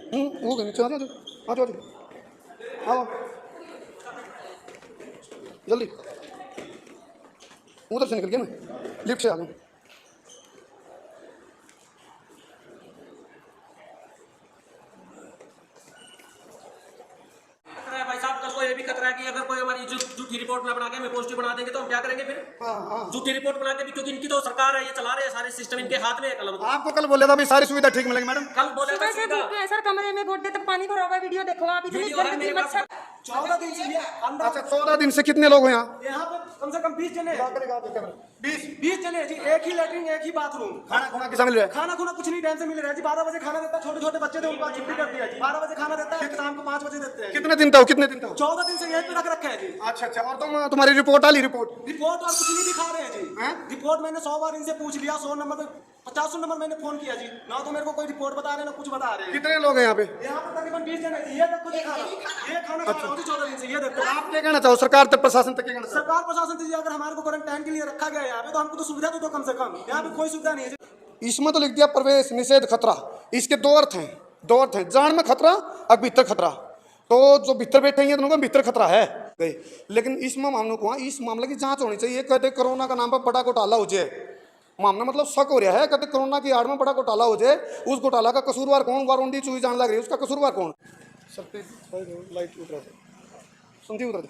वो गए नीचे, आ जाओ आ जाओ आओ जल्दी, उधर से निकल गया मैं, लिफ्ट से आ जाऊँ। भाई साहब कल को ये भी खतरा है कि अगर कोई हमारी झूठी रिपोर्ट ना बना के हमें पॉजिटिव बना देंगे तो हम क्या करेंगे फिर? झूठी रिपोर्ट बना के भी, क्योंकि इनकी तो सरकार है, ये चला रहे हैं सारे सिस्टम, इनके हाथ में है कलम। आपको कल बोला था भाई सारी सुविधा ठीक मिलेगी मैडम। कल बोले थे सर कमरे में घुटने तक पानी भरा हुआ, वीडियो देखो आप। इतनी गंदगी मच्छर 14 दिन से ये अंदर। अच्छा 14 दिन से कितने लोग हैं यहाँ पे कम से कम 20 जने हैं। 20 जने हैं जी, एक ही लेटरिन एक ही बाथरूम। खाना खुना कैसा मिल रहा है? खाना खुना कुछ नहीं टाइम से मिल रहा है जी। 12 बजे खाना देता है, छोटे छोटे बच्चे थे उनको छुट्टी कर दिया जी। 12 बजे खाना देता है, शाम को 5 बजे देते हैं। कितने दिन था? 14 दिन से यहीं पे रख रखा है जी। अच्छा और तुम्हारी रिपोर्ट आली? रिपोर्ट और कुछ नहीं दिखा रहे हैं जी। रिपोर्ट मैंने 100 बार इनसे पूछ लिया, 100 नंबर पे 50 नंबर मैंने फोन किया जी, ना तो मेरे को कोई रिपोर्ट बता रहे ना कुछ बता रहे हैं। कितने लोग हैं यहाँ पे? यहाँ पे तकरीबन 20 जने थे। ये देखो, ये खाना खा रहा हूँ 14 दिन से। ये देखो, आप क्या कहना चाहो सरकार तक, प्रशासन तक क्या कहना चाहो? सरकार प्रशासन से अगर हमारे को क्वारंटाइन के लिए रखा गया है यहाँ पे, तो हमको तो सुविधा तो कम से कम। यहाँ पे कोई सुविधा नहीं है। इसमें तो लिख दिया प्रवेश निषेध खतरा। इसके दो अर्थ हैं, जान में खतरा और भीतर खतरा। तो जो भीतर बैठे हैं दोनों को भीतर खतरा है गए, लेकिन इस मामले को इस मामले की जांच होनी चाहिए। कहते कोरोना का नाम पर बड़ा घोटाला हो जाए, मामला मतलब शक हो रहा है। कहते कोरोना की आड़ में बड़ा घोटाला हो जाए, उस घोटाला का कसूरवार कौन? वारंटी चुई जान लग रही है, उसका कसूरवार कौन? लाइट उतरा सुनती उतर।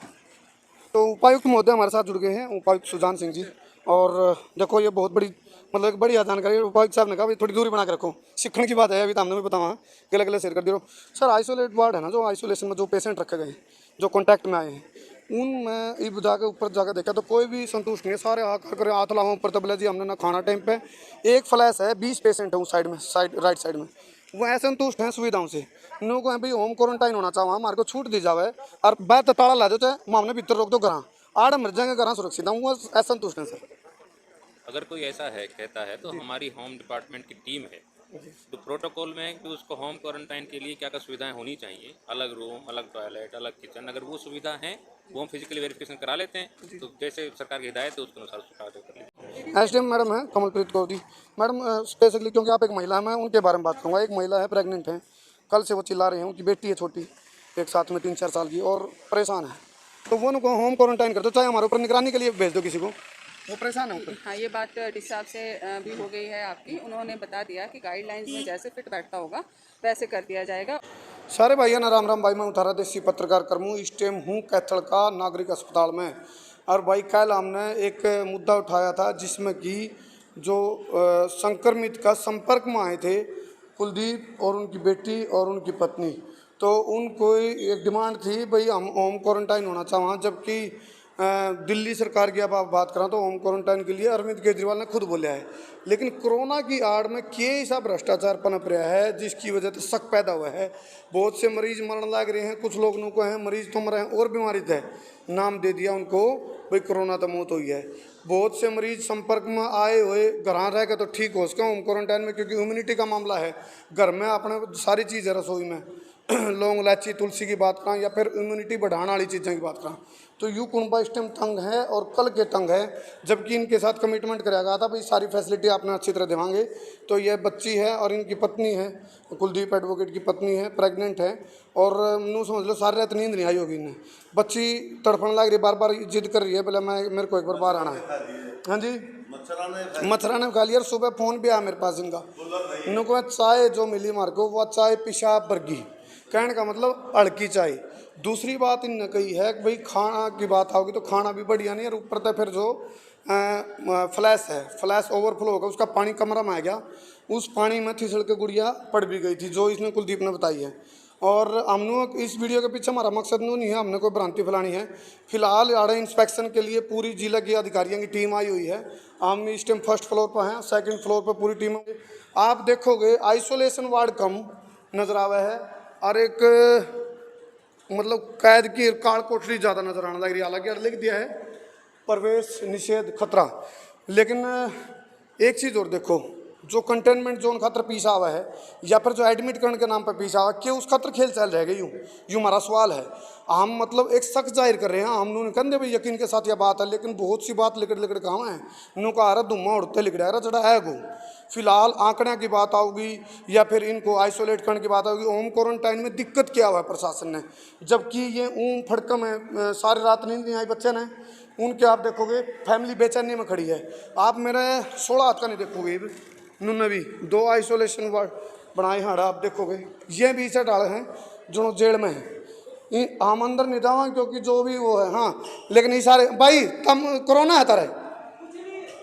तो उपायुक्त महोदय हमारे साथ जुड़ गए हैं, उपायुक्त सुजान सिंह जी। और देखो ये बहुत बड़ी मतलब एक बढ़िया जानकारी। उपायुक्त साहब ने कहा थोड़ी दूरी बना के रखो, सीखने की बात है। अभी तो हमने भी बताया, गले गले शेयर कर दियो सर। आइसोलेट वार्ड है ना, जो आइसोलेशन में जो पेशेंट रखे गए, जो कॉन्टैक्ट में आए हैं, उनमें इब जाके ऊपर जाकर देखा तो कोई भी संतुष्ट नहीं है। सारे आकर कर हाथ लाओ ऊपर, तो बोले जी हमने ना खाना टाइम पे। एक फ्लैश है, 20 पेशेंट है उस साइड में, राइट साइड में। वो ऐसे संतुष्ट हैं सुविधाओं से। इन को भाई होम क्वारंटाइन होना चाहिए, हमारे को छूट दी जाए और बाहर ताला ला दो, चाहे मामले भीतर रोक दो, घर आड़ मर जाएंगे, घर सुरक्षित हूँ, वो ऐसा संतुष्ट है सर। अगर कोई ऐसा है कहता है तो हमारी होम डिपार्टमेंट की टीम है, तो प्रोटोकॉल में है कि उसको होम क्वारंटाइन के लिए क्या क्या सुविधाएं होनी चाहिए, अलग रूम, अलग टॉयलेट, अलग किचन, अगर वो सुविधा है वो हम फिजिकली वेरिफिकेशन करा लेते हैं। तो जैसे सरकार की हिदायत है उसके अनुसार उसको कर लेते हैं। एसडीएम मैडम है कमलप्रीत कौर जी मैडम। स्पेशली क्योंकि आप एक महिला है, मैं उनके बारे में बात करूँगा। एक महिला है, प्रेग्नेंट है, कल से वो चिल्ला रही हैं, उनकी बेटी है छोटी, एक साथ में 3-4 साल की, और परेशान है। तो वो उनको होम क्वारंटाइन कर दो, चाहे हमारे ऊपर निगरानी के लिए भेज दो किसी को, वो परेशान है ऊपर। हाँ, ये बात डी साहब से भी हो गई है आपकी। उन्होंने बता दिया कि गाइडलाइंस में जैसे फिट बैठता होगा वैसे कर दिया जाएगा। सारे भाइयों ना राम राम। भाई मैं उतारा देसी पत्रकार करमू, इस टाइम हूँ कैथल का नागरिक अस्पताल में। और भाई कल हमने एक मुद्दा उठाया था जिसमें कि जो संक्रमित का संपर्क में आए थे, कुलदीप और उनकी बेटी और उनकी पत्नी, तो उनको एक डिमांड थी भाई हम होम क्वारंटाइन होना चाहें। जबकि दिल्ली सरकार की अब आप बात करें तो होम क्वारंटाइन के लिए अरविंद केजरीवाल ने खुद बोला है। लेकिन कोरोना की आड़ में के सब भ्रष्टाचार पनप रहा है, जिसकी वजह से शक पैदा हुआ है। बहुत से मरीज मरने लग रहे हैं, कुछ लोगों को हैं मरीज तो मरे हैं और बीमारी है, नाम दे दिया उनको भाई कोरोना तो मौत हुई है। बहुत से मरीज संपर्क में आए हुए घर रह के तो ठीक हो सके होम क्वारंटाइन में, क्योंकि इम्यूनिटी का मामला है। घर में अपने सारी चीज़ है रसोई में, लौंग इलायची तुलसी की बात करें या फिर इम्यूनिटी बढ़ाने वाली चीज़ों की बात करें, तो यू कुनबा इस टाइम तंग है और कल के तंग है। जबकि इनके साथ कमिटमेंट कराया गया था भाई सारी फैसिलिटी आपने अच्छी तरह देवांगे। तो ये बच्ची है और इनकी पत्नी है, कुलदीप एडवोकेट की पत्नी है, प्रेग्नेंट है। और नू समझ लो सारी रात नींद नहीं आई होगी इन्हें। बच्ची तड़फने लग रही, बार बार जिद कर रही है बोले मैं मेरे को एक बार बाहर आना है। हाँ जी, मच्छराने खा लिया। सुबह फ़ोन भी आया मेरे पास इनका, इनको चाय जो मिली मार को वो चाय पेशाब बर्गी, कहने का मतलब अड़की चाय। दूसरी बात इनने कही है कि भाई खाना की बात आओगी तो खाना भी बढ़िया नहीं है। और ऊपर तो फिर जो फ्लैश है, फ्लैश ओवरफ्लो होगा, उसका पानी कमरा में आ गया, उस पानी में फिसल के गुड़िया पड़ भी गई थी, जो इसने कुलदीप ने बताई है। और हमने इस वीडियो के पीछे हमारा मकसद नहीं है हमने कोई भ्रांति फैलानी है। फिलहाल आड़े इंस्पेक्शन के लिए पूरी जिला की अधिकारियों की टीम आई हुई है। हम इस टाइम फर्स्ट फ्लोर पर हैं, सेकंड फ्लोर पर पूरी टीम है। आप देखोगे आइसोलेशन वार्ड कम नजर आवा है और एक मतलब कैद की काल कोठरी ज़्यादा नजर आने लग रही है। हालांकि लिख दिया है प्रवेश निषेध खतरा। लेकिन एक चीज़ और देखो, जो कंटेनमेंट जोन खातर पीछा हुआ है या फिर जो एडमिट करने के नाम पर पीछा हुआ कि उस खातर खेल चल रह गई यूँ हमारा सवाल है। हम मतलब एक शक जाहिर कर रहे हैं, हम उन्होंने कहते भाई यकीन के साथ यह बात है, लेकिन बहुत सी बात लिकड़ लिकड़ कहाँ है नु का आ रहा धुआं उड़ते लिकड़ा रहा जड़ा है गो। फिलहाल आंकड़े की बात आओगी या फिर इनको आइसोलेट करने की बात आओगी। होम क्वारंटाइन में दिक्कत क्या हुआ है प्रशासन ने, जबकि ये ऊँ फड़कम है, सारी रात नींद नहीं आई बच्चे ने उनके। आप देखोगे फैमिली बेचैनी में खड़ी है। आप मेरे 16 हाथ का नहीं देखोगे, उन्होंने भी 2 आइसोलेशन वार्ड बनाए हैं। आप देखोगे ये भी इसे डाले हैं जो जेल में है। हम अंदर नहीं जावा क्योंकि जो भी वो है। हाँ लेकिन ये सारे भाई तम कोरोना है तारे।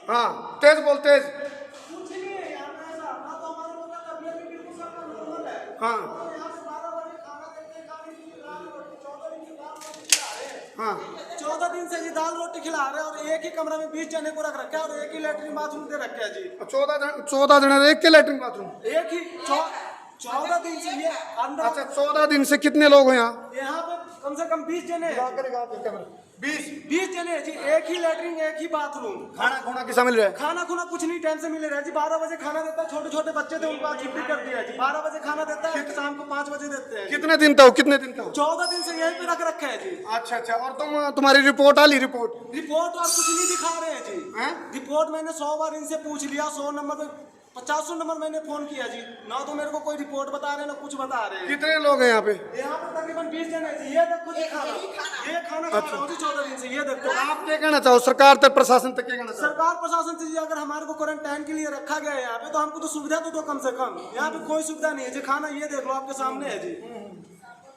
हाँ तेज बोल तेज। हाँ हाँ 14 दिन से जी दाल रोटी खिला रहे हैं और एक ही कमरे में 20 जने को रख रखा है और एक ही लेटरिन बाथरूम दे रखे हैं जी। 14 दिन एक के लेटरिन बाथरूम, एक ही 14 दिन से ये अंदर। अच्छा 14 दिन से कितने लोग हैं यहाँ पे कम से कम 20 जने हैं। 20 जने हैं जी, एक ही लेटरिन एक ही बाथरूम। खाना खुना किसा मिल रहा है? खाना खुना कुछ नहीं टाइम से मिल रहा है जी। 12 बजे खाना देता है, छोटे छोटे बच्चे थे उनको आज छुट्टी कर दिया है जी। 12 बजे खाना देता है, शाम को 5 बजे देते हैं। कितने दिन तक 14 दिन से यहीं पे रख रखे है जी। अच्छा अच्छा। और तुम्हारी रिपोर्ट आली? रिपोर्ट और कुछ नहीं दिखा रहे हैं जी। रिपोर्ट मैंने 100 बार इनसे पूछ लिया, 100 नंबर 50 नंबर मैंने फोन किया जी, ना तो मेरे को कोई रिपोर्ट बता रहे ना कुछ बता रहे हैं। कितने लोग हैं यहाँ पे? यहाँ पे तकरीबन 20 जने हैं जी। ये देखो जी खाना, ये खाना खा रहा हूँ जी 14 दिन से। ये देखो। आप क्या कहना चाहो सरकार तक प्रशासन तक क्या कहना चाहो? सरकार प्रशासन से जी अगर हमारे को क्वारंटाइन के लिए रखा गया है यहाँ पे तो हमको तो सुविधा तो दो कम से कम। यहाँ पे कोई सुविधा नहीं है जी। खाना ये देख लो आपके सामने है जी।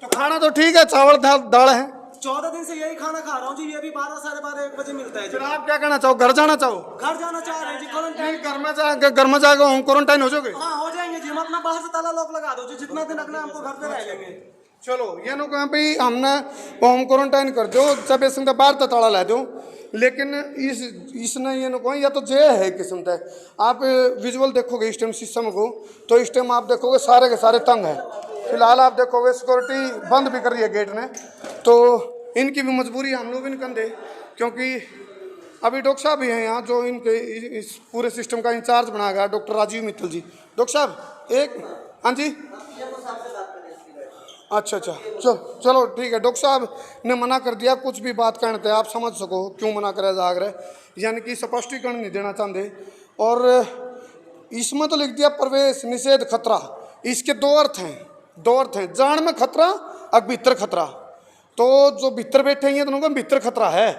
तो खाना तो ठीक है, चावल दाल है। 14 दिन से यही खाना खा रहा हूँ जी। ये भी 12 साढ़े 12 1 बजे मिलता है जी। फिर आप क्या कहना चाहो? घर जाना चाहो? घर जाना चाह रहे हैं जी। क्वारंटाइन घर में जाकर होम क्वारंटाइन हो जाओगे? हाँ हो जाएंगे जी। हम अपना बाहर से ताला लॉक लगा दो जी, जितना दिन रखना हमको घर पे रह लेंगे। चलो ये नो कहाँ पे हमने होम क्वारंटाइन कर दो, जब इस बाहर तो ताला ला दो। लेकिन इसने ये नो कहो या तो जे है किस्म का। आप विजुअल देखोगे इस टाइम सिस्टम को, तो इस टाइम आप देखोगे सारे के सारे तंग है। फिलहाल आप देखोगे सिक्योरिटी बंद भी कर रही है गेट ने, तो इनकी भी मजबूरी हम लोग भी नहीं कंधे, क्योंकि अभी डॉक्टर साहब भी हैं यहाँ जो इनके इस पूरे सिस्टम का इंचार्ज बनाया गया, डॉक्टर राजीव मित्तल जी। डॉक्टर साहब एक, हाँ जी अच्छा चलो ठीक है। डॉक्टर साहब ने मना कर दिया, कुछ भी बात कहने थे आप समझ सको क्यों मना करे जाग रहे, यानी कि स्पष्टीकरण नहीं देना चाहते। और इसमें तो लिख दिया प्रवेश निषेध खतरा। इसके 2 अर्थ हैं, जान में खतरा और भीतर खतरा। तो जो भीतर बैठे हैं तो भीतर खतरा है,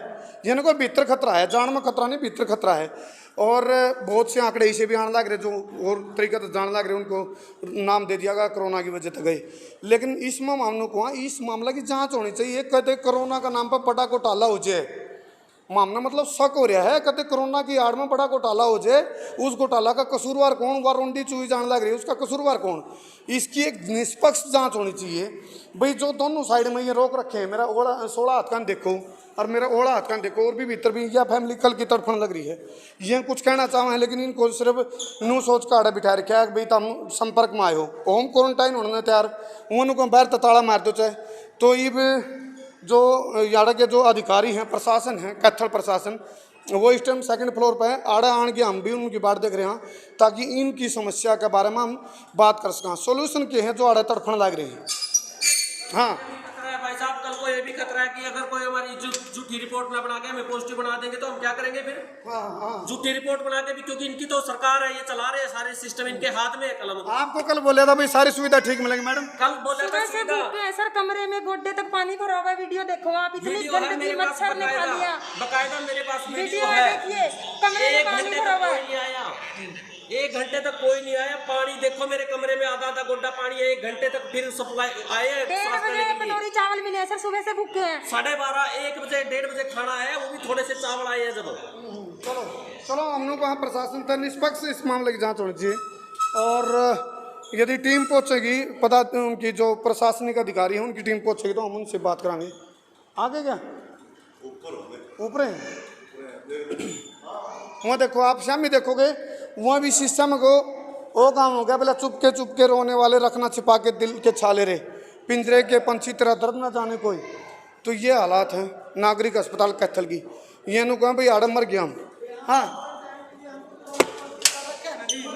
यानी कोई भीतर खतरा है, जान में खतरा नहीं भीतर खतरा है। और बहुत से आंकड़े इसे भी आने लग रहे जो और तरीका से जान लग रहे, उनको नाम दे दिया गया कोरोना की वजह से गए। लेकिन इस मामलों को इस मामला की जांच होनी चाहिए। कहते कोरोना का नाम पर बड़ा घोटाला हो जाए, मामला मतलब शक हो रहा है, कहते कोरोना की आड़ में बड़ा घोटाला हो जाए, उस घोटाला का कसूरवार कौन, वारंटी चुई जाने लग रही है, उसका कसूरवार कौन, इसकी एक निष्पक्ष जांच होनी चाहिए। भाई जो दोनों साइड में ये रोक रखे हैं, मेरा 16 हाथ का देखो और मेरा ओढ़ा हाथ का देखो, और भी भीतर भी यह फैमिली कल की तड़फन लग रही है। ये कुछ कहना चाहें, लेकिन इनको सिर्फ नू सोच का आड़ा बिठा रखा है भाई तुम संपर्क में आए हो, होम क्वारंटाइन होने तैयार, उनको बाहर ताला मार दो चाहे। तो ये जो याड़ा के जो अधिकारी हैं, प्रशासन है, कैथल प्रशासन, वो इस टाइम 2nd फ्लोर पे है। आड़ा आन के हम भी उनकी बात देख रहे हैं, ताकि इनकी समस्या के बारे में हम बात कर सकें। सोल्यूशन के हैं जो आड़ा तड़फन लग रहे हैं। हाँ भाई साहब, कल को ये भी खतरा है कि अगर कोई हमारी झूठी रिपोर्ट ना बना के हमें पॉजिटिव बना देंगे तो हम क्या करेंगे फिर? झूठी रिपोर्ट बना के भी, क्योंकि इनकी तो सरकार है, ये चला रहे हैं सारे सिस्टम, इनके हाथ में है कलम। आपको कल बोला था भाई सारी सुविधा ठीक मिलेगी मैडम, कल बोला था सर कमरे में गोड्डे तक पानी भरा हुआ है। वीडियो देखो आप, इतनी गंदगी मच्छर ने खा लिया। बकायदा मेरे पास वीडियो है, देखिए कमरे में पानी भरा हुआ है। 1 घंटे तक कोई नहीं आया। पानी देखो मेरे कमरे में आधा गोड्डा पानी है। 1 घंटे तक फिर सप्लाई आए। 1:30 बजे कटोरी चावल मिले सर, सुबह से भूखे हैं। 12:30 1 बजे 1:30 बजे खाना है, वो भी थोड़े से चावल आए हैं जब। चलो हम लोग वहाँ प्रशासन तक निष्पक्ष इस मामले की जांच होनी चाहिए। और यदि टीम पहुँचेगी, पता उनकी जो प्रशासनिक अधिकारी हैं उनकी टीम पहुँचेगी तो हम उनसे बात कराएंगे। आगे क्या ऊपर है वहाँ देखो आप शामी देखोगे, वहाँ भी सिस्टम को वो काम हो गया। पहले चुपके रोने वाले रखना छिपा के दिल के छाले रे, पिंजरे के पंछी तरह दर्द ना जाने कोई। तो ये हालात हैं नागरिक अस्पताल कैथल की। ये नु कहा भाई आड़म मर गया हम। हाँ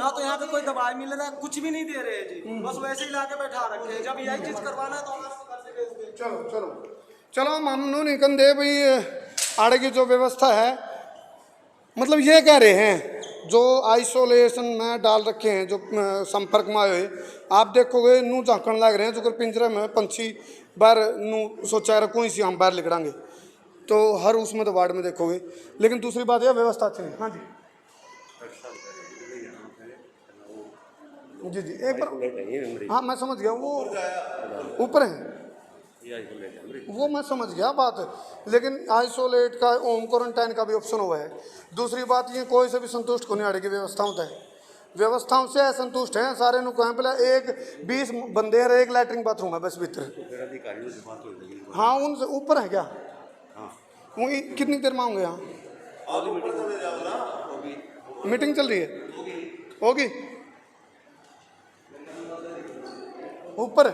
ना तो यहाँ पे कोई दवाई मिल रहा है, कुछ भी नहीं दे रहे हैं जी, बस वैसे ही लाके बैठा रखे हैं। जब यही चीज करवाना है तो हमारे घर से भेज दें। चलो चलो चलो मामू निकन दे भाई आड़े की जो व्यवस्था है, मतलब ये कह रहे हैं जो आइसोलेशन में डाल रखे हैं, जो संपर्क में आए हुए, आप देखोगे नू झांकण लग रहे हैं, जो पिंजरे में पंछी बाहर नू सोचा रखो इसी हम बाहर निकलेंगे, तो हर उसमें तो वार्ड में देखोगे। लेकिन दूसरी बात यह व्यवस्था अच्छी है। हाँ जी जी जी एक बार, हाँ मैं समझ गया, वो ऊपर है वो मैं समझ गया बात, लेकिन आइसोलेट का होम क्वारंटाइन का भी ऑप्शन हुआ है। दूसरी बात ये कोई से भी संतुष्ट होने वाले की व्यवस्था होता है, व्यवस्थाओं से असंतुष्ट हैं सारे नु कहें पहले एक 20 बंदे है, एक लैट्रिन बाथरूम है बस भीतर। हाँ उनसे ऊपर है क्या? वो कितनी देर में आऊँगे यहाँ? मीटिंग चल रही है, होगी ऊपर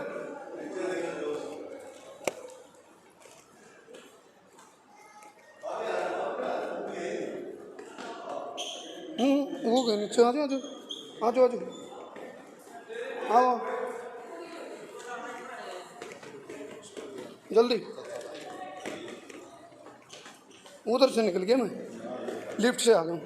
वो गए नीचे। आ जाओ आ जाओ आ जाओ आओ जल्दी। उधर से निकल गया मैं, लिफ्ट से आ गया।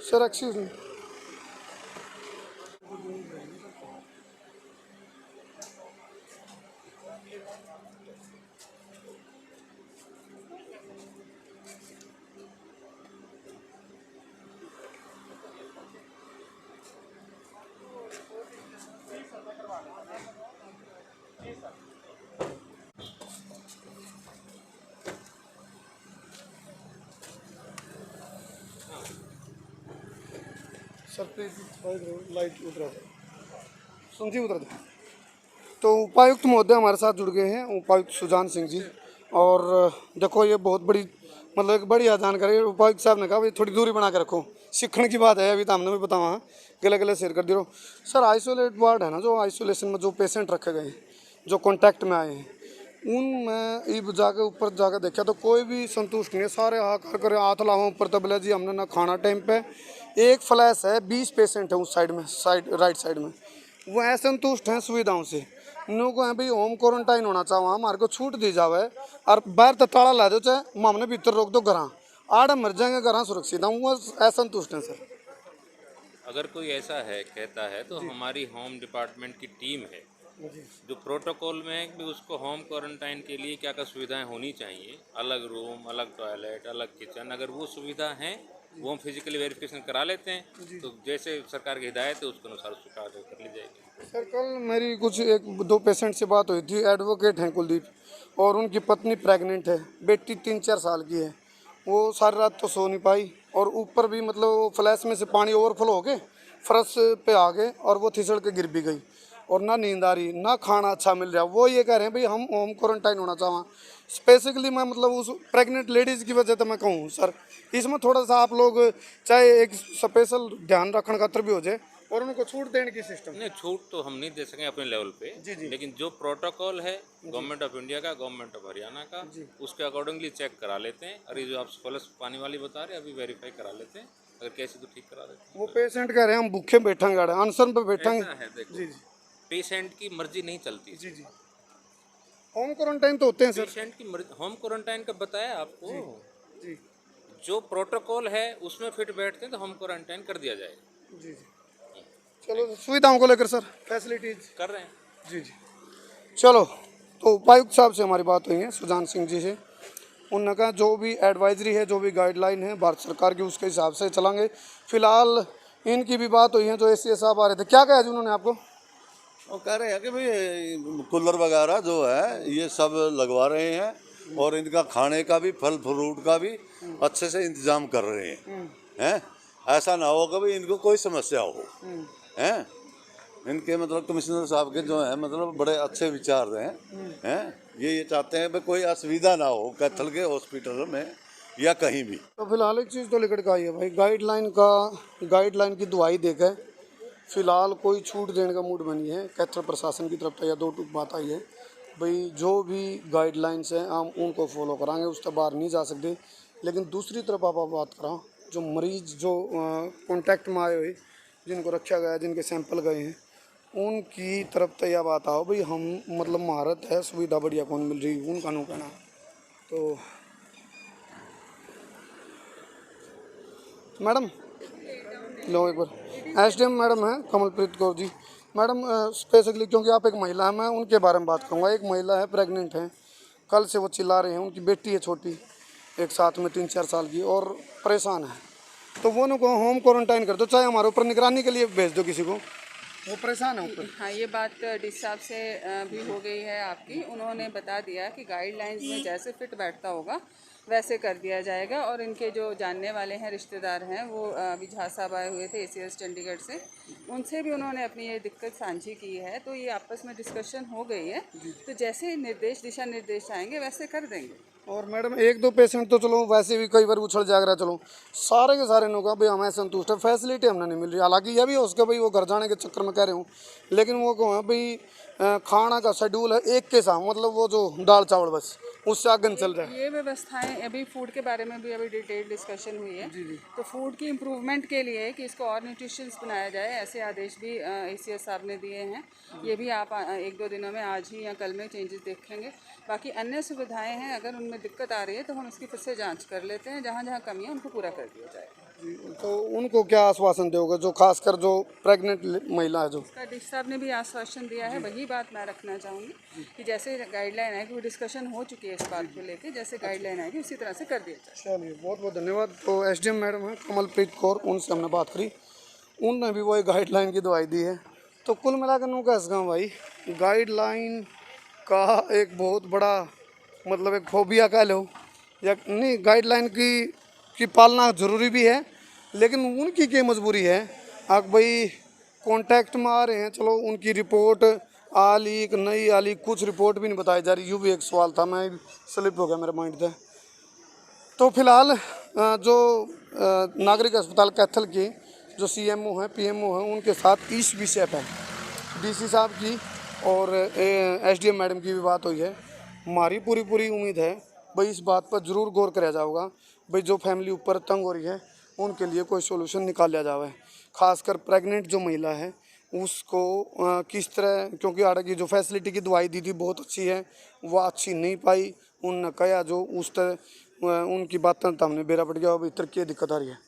Sir excuse me, sir please light उतरा दे, सुनजी उतरा दे। तो उपायुक्त महोदय हमारे साथ जुड़ गए हैं, उपायुक्त सुजान सिंह जी। और देखो ये बहुत बड़ी मतलब एक बढ़िया जानकारी। उपायुक्त साहब ने कहा भाई थोड़ी दूरी बना के रखो, सीखने की बात है, अभी तो हमने भी बताया गले गले शेयर कर दियो। सर आइसोलेट वार्ड है ना, जो आइसोलेशन में जो पेशेंट रखे गए हैं, जो कॉन्टैक्ट में आए हैं, उनमें ईब जाके ऊपर जाके देखा तो कोई भी संतुष्ट नहीं है। सारे हाथ कर हाथ लाओ ऊपर तबले जी, हमने ना खाना टाइम पे। एक फ्लैश है, 20 पेशेंट है उस साइड में, राइट साइड में, वो असंतुष्ट हैं सुविधाओं से। नो को है भाई होम क्वारंटाइन होना चाहिए, हमारे को छूट दी जावे और बाहर तो ताला ला दो, चाहे हमने भीतर रोक दो घर, आड़ मर जाएंगे घर सुरक्षित हूँ, वो असंतुष्ट हैं सर। अगर कोई ऐसा है कहता है तो हमारी होम डिपार्टमेंट की टीम है जो प्रोटोकॉल में है कि उसको होम क्वारंटाइन के लिए क्या क्या सुविधाएं होनी चाहिए, अलग रूम, अलग टॉयलेट, अलग किचन, अगर वो सुविधा है वो हम फिजिकली वेरिफिकेशन करा लेते हैं, तो जैसे सरकार की हिदायत है उसके अनुसार उसको कार्य कर ली जाएगी। सर कल मेरी कुछ 1-2 पेशेंट से बात हुई थी, एडवोकेट हैं कुलदीप, और उनकी पत्नी प्रेग्नेंट है, बेटी 3-4 साल की है, वो सारी रात तो सो नहीं पाई, और ऊपर भी मतलब फ्लैश में से पानी ओवरफ्लो हो गए फर्श पे आ गए और वो फिसल के गिर भी गई, और ना नींद आ रही ना खाना अच्छा मिल रहा। वो ये कह रहे हैं भाई हम होम क्वारंटाइन होना चाहें स्पेसिफिकली। मैं मतलब उस प्रेग्नेंट लेडीज़ की वजह तो मैं कहूँ सर, इसमें थोड़ा सा आप लोग चाहे एक स्पेशल ध्यान रखने खातर भी हो जाए और उनको छूट देने की सिस्टम। नहीं, छूट तो हम नहीं दे सकें अपने लेवल पे, लेकिन जो प्रोटोकॉल है गवर्नमेंट ऑफ इंडिया का, गवर्नमेंट ऑफ हरियाणा का, उसके अकॉर्डिंगली चेक करा लेते हैं। और ये जो आप फ्लश पानी वाली बता रहे हैं अभी वेरीफाई करा लेते हैं, अगर कैसे तो ठीक करा देते हैं। वो पेशेंट कह रहे हैं हम भूखे बैठेंगे, अनशन पे बैठेंगे। ऐसा है, देखो पेशेंट की मर्जी नहीं चलती। जी जी होम क्वारंटाइन तो होते हैं सर। पेशेंट की मर्जी, होम क्वारंटाइन का बताया आपको, जी जो प्रोटोकॉल है उसमें फिट बैठते हैं तो होम क्वारंटाइन कर दिया जाएगा। जी जी चलो सुविधाओं को लेकर सर फैसिलिटीज कर रहे हैं। जी जी चलो। तो उपायुक्त साहब से हमारी बात हुई है सुजान सिंह जी से, उन्होंने कहा जो भी एडवाइजरी है, जो भी गाइडलाइन है भारत सरकार की, उसके हिसाब से चलाएंगे। फिलहाल इनकी भी बात हुई है, जो एसीए साहब आ रहे थे, क्या कहा जी उन्होंने आपको? वो कह रहे हैं कि भाई कूलर वगैरह जो है ये सब लगवा रहे हैं और इनका खाने का भी, फल फ्रूट का भी अच्छे से इंतजाम कर रहे हैं। ऐसा ना हो कि भाई इनको कोई समस्या हो। हैं इनके मतलब कमिश्नर साहब के जो है मतलब बड़े अच्छे विचार हैं। ये चाहते हैं भाई कोई असुविधा ना हो कैथल के हॉस्पिटल में, या कहीं भी। तो फिलहाल एक चीज़ तो लिखट का आई है भाई, गाइडलाइन की दुआई देकर फिलहाल कोई छूट देने का मूड बनी है कैथल प्रशासन की तरफ से। या दो टूक बात आई है भाई, जो भी गाइडलाइंस हैं हम उनको फॉलो कराएंगे, उससे बाहर नहीं जा सकते। लेकिन दूसरी तरफ आप बात करा, जो मरीज जो कॉन्टैक्ट में आए हुए, जिनको रखा गया, जिनके सैंपल गए हैं, उनकी तरफ तो यह बात आओ भाई, हम मतलब महारत है, सुविधा बढ़िया कौन मिल रही उनका नो कहना। तो मैडम लो एक बार, एसडीएम मैडम है कमलप्रीत कौर जी। मैडम स्पेसिफिकली क्योंकि आप एक महिला हैं, मैं उनके बारे में बात करूँगा। एक महिला है, प्रेग्नेंट है, कल से वो चिल्ला रहे हैं, उनकी बेटी है छोटी, एक साथ में 3-4 साल की, और परेशान है। तो वो उनको होम क्वारंटाइन कर दो, चाहे हमारे ऊपर निगरानी के लिए भेज दो किसी को, वो परेशान है ऊपर। हाँ, ये बात डी साहब से भी हो गई है आपकी। उन्होंने बता दिया कि गाइडलाइंस में जैसे फिट बैठता होगा वैसे कर दिया जाएगा। और इनके जो जानने वाले हैं, रिश्तेदार हैं, वो अभी झा साहब आए हुए थे ACS चंडीगढ़ से, उनसे भी उन्होंने अपनी ये दिक्कत साझी की है। तो ये आपस में डिस्कशन हो गई है, तो जैसे दिशा निर्देश आएंगे वैसे कर देंगे। और मैडम 1-2 पेशेंट तो चलो वैसे भी कई बार उछल जाग रहा, चलो सारे के सारे लोग भाई हमें संतुष्ट है, फैसिलिटी हमने नहीं मिल रही। हालांकि यह भी हो उसके भाई वो घर जाने के चक्कर में कह रहे हूँ, लेकिन वो कहो भाई खाना का शेड्यूल है एक के साथ, मतलब वो जो दाल चावल बस उससे आगे चल रहा है। ये व्यवस्थाएं अभी फूड के बारे में भी अभी डिटेल डिस्कशन हुई है। तो फूड की इम्प्रूवमेंट के लिए कि इसको और न्यूट्रिशियस बनाया जाए, ऐसे आदेश भी ACS साहब ने दिए हैं। ये भी आप 1-2 दिनों में, आज ही या कल में चेंजेस देखेंगे। बाकी अन्य सुविधाएं हैं, अगर उनमें दिक्कत आ रही है तो हम उसकी फिर से जांच कर लेते हैं, जहाँ जहाँ कमी है उनको पूरा कर दिया जाएगा। तो उनको क्या आश्वासन दोगे, जो खासकर जो प्रेग्नेंट महिला है? जो डी साहब ने भी आश्वासन दिया है, वही बात मैं रखना चाहूँगी कि जैसे गाइडलाइन आएगी, वो डिस्कशन हो चुकी है इस बात को लेकर, जैसे गाइडलाइन आएगी उसी तरह से कर दिया जाए। चलिए, बहुत बहुत धन्यवाद। तो SDM मैडम है कमलप्रीत कौर, उनसे हमने बात करी, उनने भी वही गाइडलाइन की दवाई दी है। तो कुल मिलाकर नू कह सका भाई, गाइडलाइन का एक बहुत बड़ा मतलब एक फोबिया कह लो या नहीं, गाइडलाइन की पालना ज़रूरी भी है, लेकिन उनकी क्या मजबूरी है। अब भाई कांटेक्ट में आ रहे हैं, चलो उनकी रिपोर्ट आली कि नहीं आली, कुछ रिपोर्ट भी नहीं बताई जा रही, यूँ भी एक सवाल था, मैं स्लिप हो गया मेरे माइंड से। तो फिलहाल जो नागरिक अस्पताल कैथल के जो CMO हैं, PMO हैं, उनके साथ इस विषय पर DC साहब की और SDM मैडम की भी बात हुई है। हमारी पूरी उम्मीद है भाई इस बात पर ज़रूर गौर किया जाएगा भाई, जो फैमिली ऊपर तंग हो रही है उनके लिए कोई सोल्यूशन निकाल लिया जाए। खासकर प्रेग्नेंट जो महिला है उसको किस तरह, क्योंकि आड़े की जो फैसिलिटी की दवाई दी थी बहुत अच्छी है, वह अच्छी नहीं पाई, उनने कहा जो उस तरह उनकी बातें तो हमने बेरा पड़ गया, अभी इतर की दिक्कत आ रही है।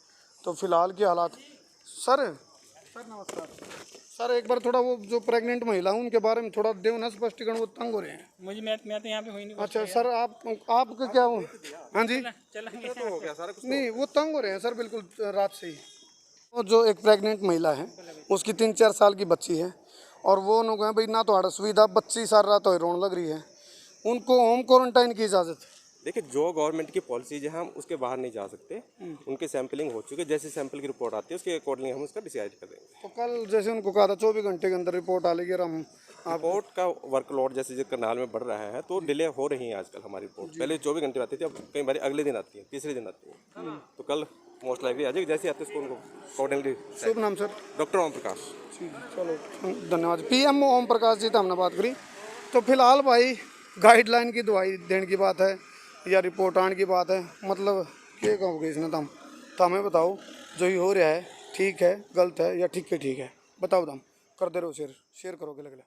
तो फिलहाल के हालात। सर नमस्कार सर, एक बार थोड़ा वो जो प्रेग्नेंट महिला है उनके बारे में थोड़ा देव ना स्पष्टीकरण, वो तंग हो रहे हैं। मुझे मैं तो यहाँ पे हुई नहीं। अच्छा सर, आपका क्या हो? हाँ जी, तो हो गया सारा कुछ। नहीं वो तंग हो रहे हैं सर बिल्कुल रात से ही। वो जो एक प्रेग्नेंट महिला है, उसकी 3-4 साल की बच्ची है, और वो लोग हैं भाई ना तो हमारा सुविधा, बच्ची सारी रात हो रोने लग रही है, उनको होम क्वारंटाइन की इजाज़त। देखिए, जो गवर्नमेंट की पॉलिसीज है हम उसके बाहर नहीं जा सकते। उनके सैंपलिंग हो चुके, जैसे सैंपल की रिपोर्ट आती है उसके अकॉर्डिंग हम उसका डिसाइड कर देंगे। तो कल जैसे उनको कहा था 24 घंटे के अंदर रिपोर्ट आ लेगी, और हम रिपोर्ट का वर्कलोड जैसे जो करनाल में बढ़ रहा है तो डिले हो रही है आजकल हमारी रिपोर्ट। पहले 24 घंटे आती थी, अब कई बार अगले दिन आती है, तीसरे दिन आती है। तो कल मोस्ट लाइकली आ जाएगी, जैसे आते हैं उसको उनको अकॉर्डिंगली। शुभ नाम सर? डॉक्टर ओम प्रकाश। चलो धन्यवाद। PMO ओम प्रकाश जी, तो हमने बात करी। तो फिलहाल भाई गाइडलाइन की दवाई देने की बात है या रिपोर्ट आने की बात है, मतलब क्या कहोगे इसने? तो हमें बताओ, जो ही हो रहा है ठीक है, गलत है, या ठीक है? बताओ, दम कर दे रहो, शेयर करोगे लगेगा।